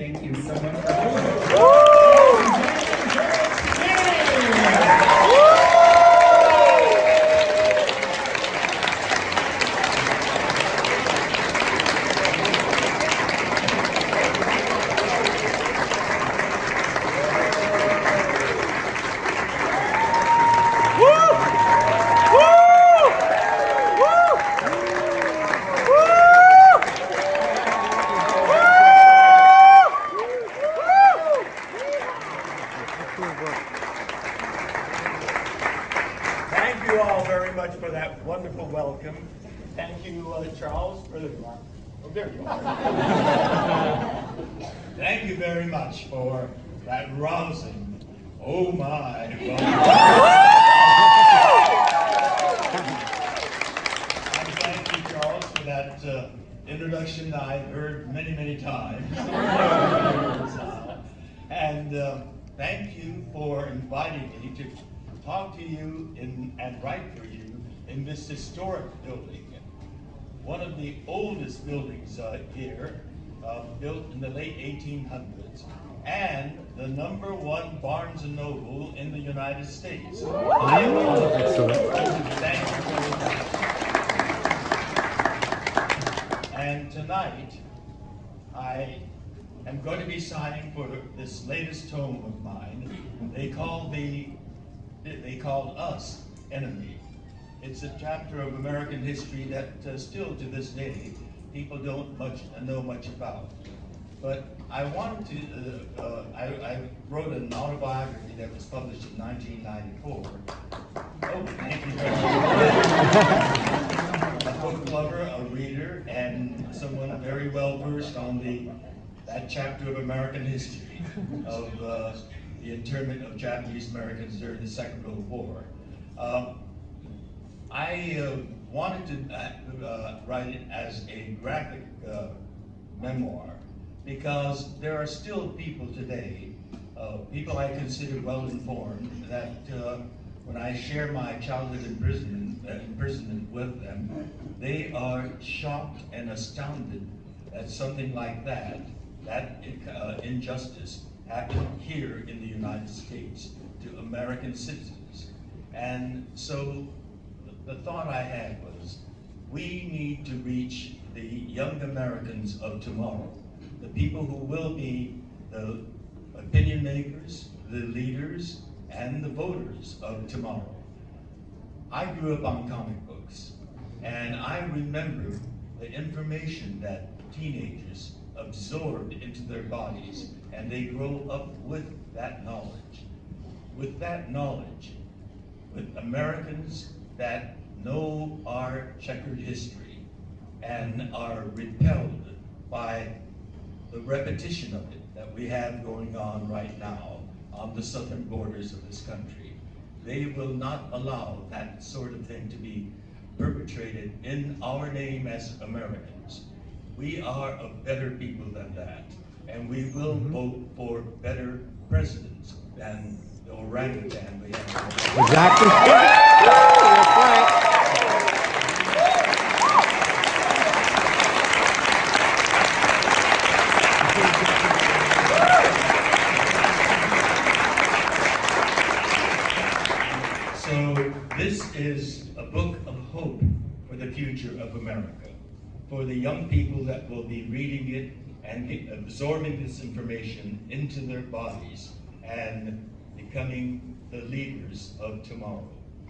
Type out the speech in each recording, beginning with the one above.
Thank you so much for joining us. Thank you all very much for that wonderful welcome. Thank you, Charles, for the... Oh, there you are. Thank you very much for that rousing, oh my, and thank you, Charles, for that introduction that I've heard many, many times. And thank you for inviting me to talk to you and write for you in this historic building. One of the oldest buildings here, built in the late 1800s, and the #1 Barnes & Noble in the United States. Excellent. Thank you very much. And tonight, I am going to be signing for this latest tome of mine. They called Us Enemy. It's a chapter of American history that still to this day people don't know much about. But I wanted to, I wrote an autobiography that was published in 1994. Oh, thank you very much. A book lover, a reader, and someone very well versed on that chapter of American history of the internment of Japanese Americans during the Second World War. I wanted to write it as a graphic memoir because there are still people today, people I consider well informed, that when I share my childhood imprisonment with them, they are shocked and astounded that something like that injustice happened here in the United States to American citizens. And so the thought I had was, we need to reach the young Americans of tomorrow, the people who will be the opinion makers, the leaders, and the voters of tomorrow. I grew up on comic books, and I remember the information that teenagers absorbed into their bodies, and they grow up with that knowledge. With that knowledge, with Americans that know our checkered history and are repelled by the repetition of it that we have going on right now on the southern borders of this country. They will not allow that sort of thing to be perpetrated in our name as Americans. We are a better people than that, and we will vote for better presidents than the orangutan we have. Exactly. That's right. So this is a book of hope for the future of America, for the young people that will be reading it and absorbing this information into their bodies and becoming the leaders of tomorrow.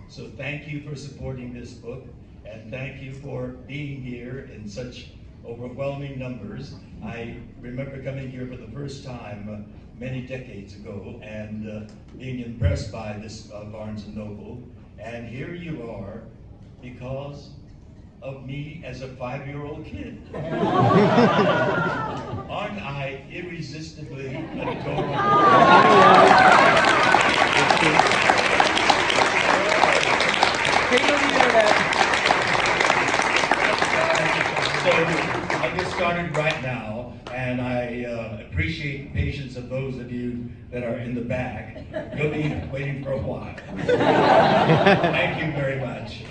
So thank you for supporting this book, and thank you for being here in such overwhelming numbers. I remember coming here for the first time many decades ago and being impressed by this Barnes & Noble, and here you are because of me as a 5-year-old kid. Aren't I irresistibly adorable? So I'll get started right now, and I appreciate the patience of those of you that are in the back. You'll be waiting for a while. Thank you very much.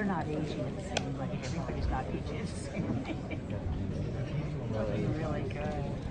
not aging at the same rate. Everybody's not aging at the same rate. That was really good.